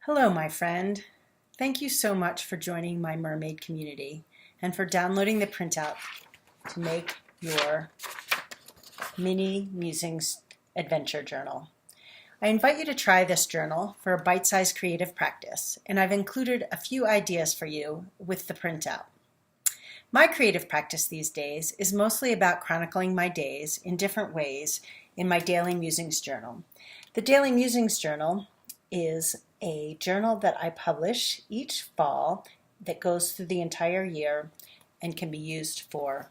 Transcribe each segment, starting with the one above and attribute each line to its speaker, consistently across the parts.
Speaker 1: Hello, my friend. Thank you so much for joining my mermaid community and for downloading the printout to make your Mini Musings Adventure Journal. I invite you to try this journal for a bite-sized creative practice, and I've included a few ideas for you with the printout. My creative practice these days is mostly about chronicling my days in different ways in my Daily Musings Journal. The Daily Musings Journal is a journal that I publish each fall that goes through the entire year and can be used for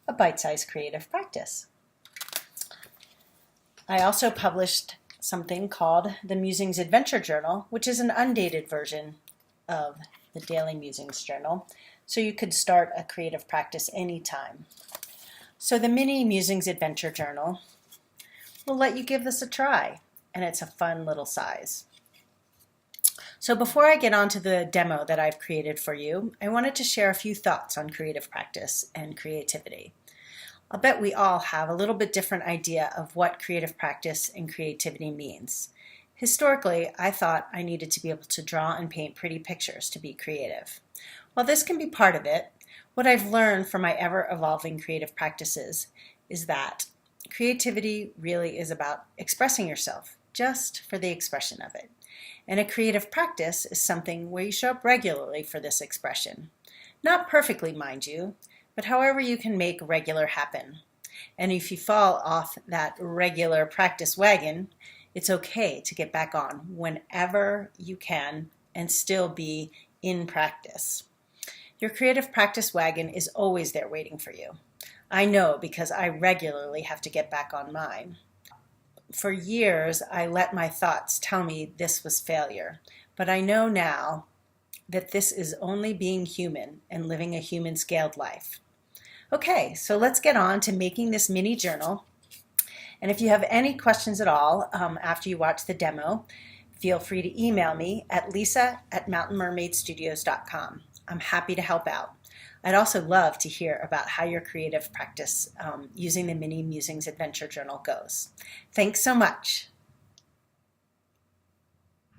Speaker 1: a bite-sized creative practice. I also published something called the Musings Adventure Journal, which is an undated version of the Daily Musings Journal, so you could start a creative practice anytime. So the Mini Musings Adventure Journal will let you give this a try, and it's a fun little size. So before I get on to the demo that I've created for you, I wanted to share a few thoughts on creative practice and creativity. I'll bet we all have a little bit different idea of what creative practice and creativity means. Historically, I thought I needed to be able to draw and paint pretty pictures to be creative. While this can be part of it, what I've learned from my ever-evolving creative practices is that creativity really is about expressing yourself, just for the expression of it. And a creative practice is something where you show up regularly for this expression. Not perfectly, mind you, but however you can make regular happen. And if you fall off that regular practice wagon, it's okay to get back on whenever you can and still be in practice. Your creative practice wagon is always there waiting for you. I know because I regularly have to get back on mine. For years, I let my thoughts tell me this was failure, but I know now that this is only being human and living a human-scaled life. Okay, so let's get on to making this mini journal. And if you have any questions at all after you watch the demo, feel free to email me at lisa@mountainmermaidstudios.com. I'm happy to help out. I'd also love to hear about how your creative practice using the Mini Musings Adventure Journal goes. Thanks so much.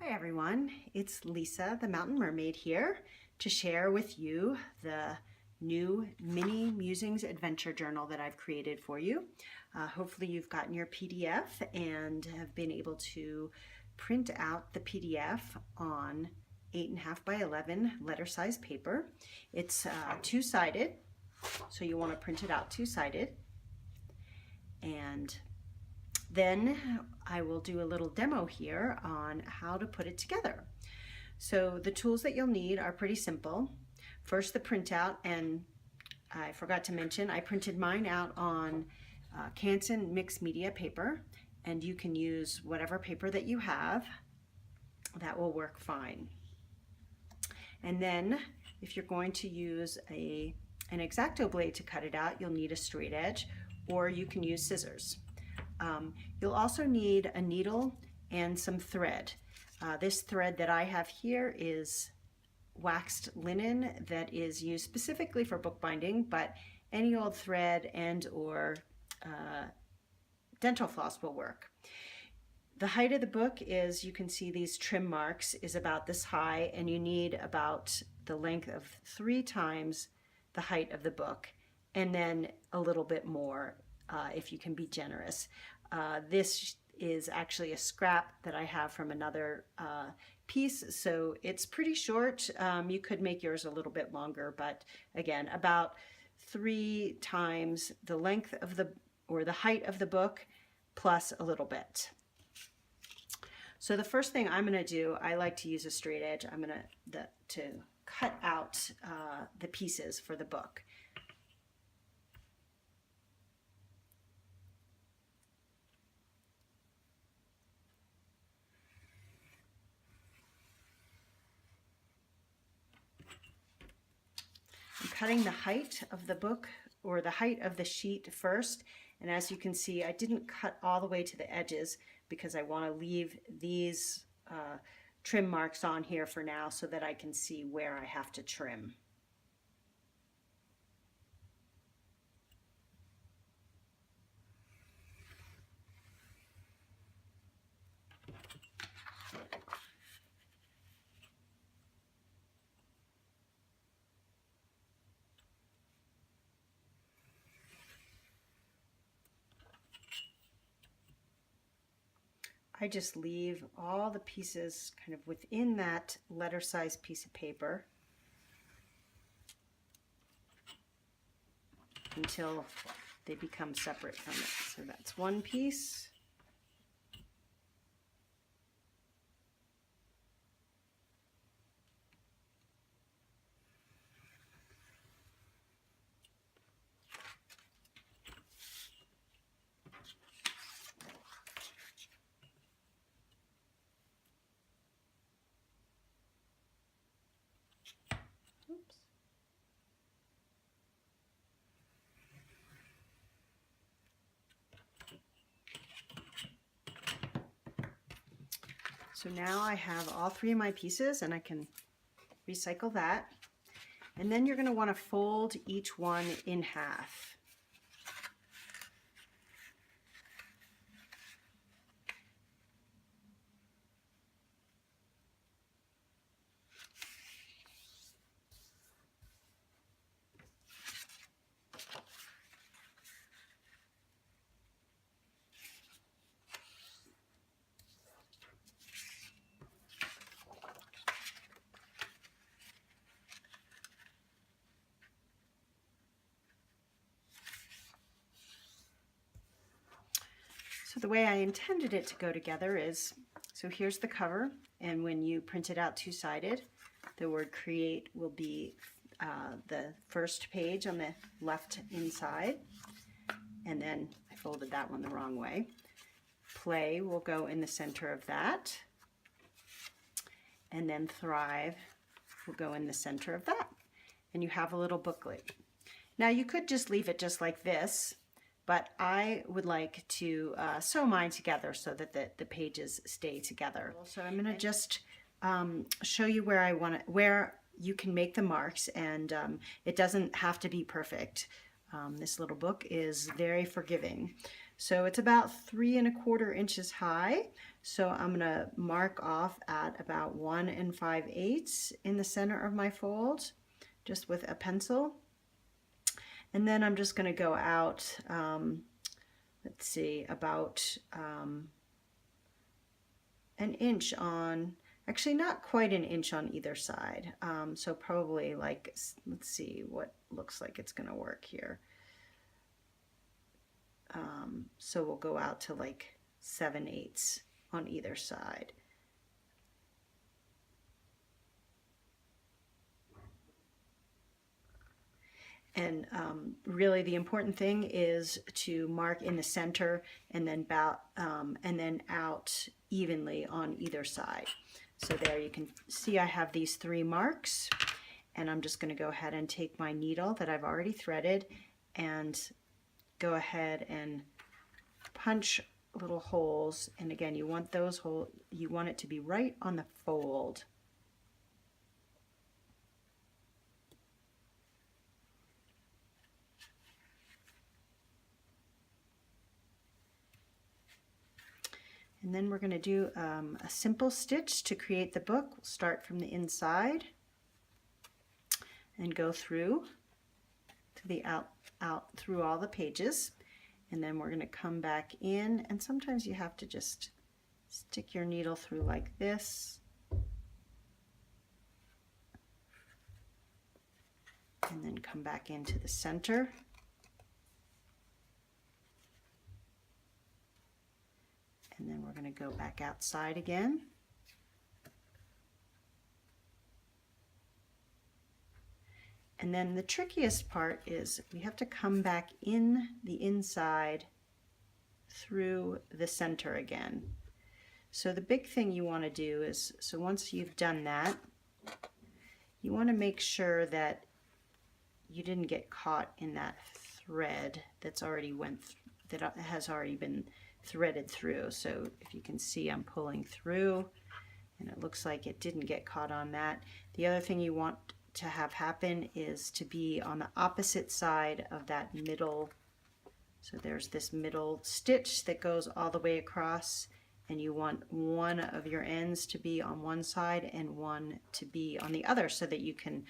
Speaker 1: Hi everyone, it's Lisa, the Mountain Mermaid here to share with you the new Mini Musings Adventure Journal that I've created for you. Hopefully you've gotten your PDF and have been able to print out the PDF on 8.5 by 11 letter size paper. It's two-sided, so you want to print it out two-sided. And then I will do a little demo here on how to put it together. So the tools that you'll need are pretty simple. First, the printout, and I forgot to mention, I printed mine out on Canson mixed media paper, and you can use whatever paper that you have. That will work fine. And then if you're going to use an X-Acto blade to cut it out, you'll need a straight edge, or you can use scissors. You'll also need a needle and some thread. This thread that I have here is waxed linen that is used specifically for bookbinding, but any old thread and or dental floss will work. The height of the book is, you can see these trim marks, is about this high, and you need about the length of 3 times the height of the book, and then a little bit more if you can be generous. This is actually a scrap that I have from another piece, so it's pretty short. You could make yours a little bit longer, but again, about 3 times the length of the height of the book plus a little bit. So the first thing I'm going to do, I like to use a straight edge. I'm going to cut out the pieces for the book. I'm cutting the height of the book, or the height of the sheet first, and as you can see, I didn't cut all the way to the edges because I want to leave these trim marks on here for now so that I can see where I have to trim.
Speaker 2: I just leave all the pieces kind of within that letter size piece of paper until they become separate from it. So that's one piece. Oops. So now I have all three of my pieces and I can recycle that. And then you're going to want to fold each one in half. So the way I intended it to go together is, so here's the cover, and when you print it out two-sided, the word create will be the first page on the left inside, and then I folded that one the wrong way. Play will go in the center of that, and then thrive will go in the center of that, and you have a little booklet. Now you could just leave it just like this, but I would like to sew mine together so that the pages stay together. So I'm going to just show you where you can make the marks, and it doesn't have to be perfect. This little book is very forgiving. So it's about 3 1/4 inches high. So I'm going to mark off at about 1 5/8 in the center of my fold, just with a pencil. And then I'm just going to go out, let's see, about an inch on, actually not quite an inch on either side. So probably like, let's see what looks like it's going to work here. So we'll go out to like 7/8 on either side. And really the important thing is to mark in the center and then out evenly on either side. So there you can see I have these 3 marks, and I'm just going to go ahead and take my needle that I've already threaded and go ahead and punch little holes. And again, you want those holes, you want it to be right on the fold. And then we're going to do a simple stitch to create the book. We'll start from the inside and go through to the out through all the pages. And then we're going to come back in, and sometimes you have to just stick your needle through like this. And then come back into the center. And then we're going to go back outside again. And then the trickiest part is we have to come back in the inside through the center again. So the big thing you want to do is, so once you've done that, you want to make sure that you didn't get caught in that thread that's already that has already been threaded through. So if you can see, I'm pulling through and it looks like it didn't get caught on that. The other thing you want to have happen is to be on the opposite side of that middle. So there's this middle stitch that goes all the way across, and you want one of your ends to be on one side and one to be on the other, so that you can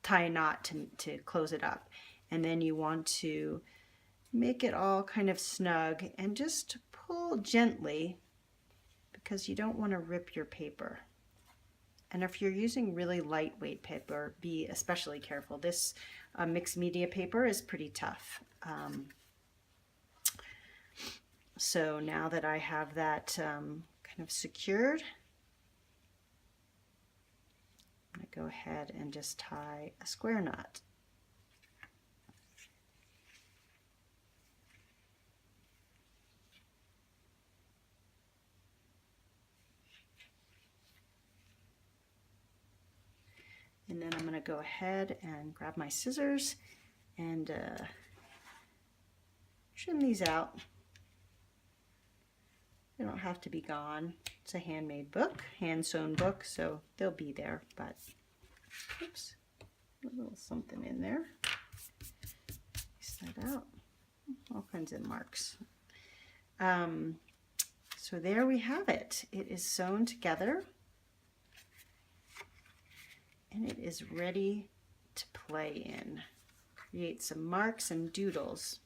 Speaker 2: tie a knot to close it up. And then you want to make it all kind of snug and just pull gently because you don't want to rip your paper. And if you're using really lightweight paper, be especially careful. This mixed media paper is pretty tough. So now that I have that kind of secured, I'm going to go ahead and just tie a square knot. And then I'm going to go ahead and grab my scissors and trim these out. They don't have to be gone. It's a handmade book, hand-sewn book, so they'll be there, but oops, a little something in there. Piece that out. All kinds of marks. So there we have it. It is sewn together. And it is ready to play in. Create some marks and doodles.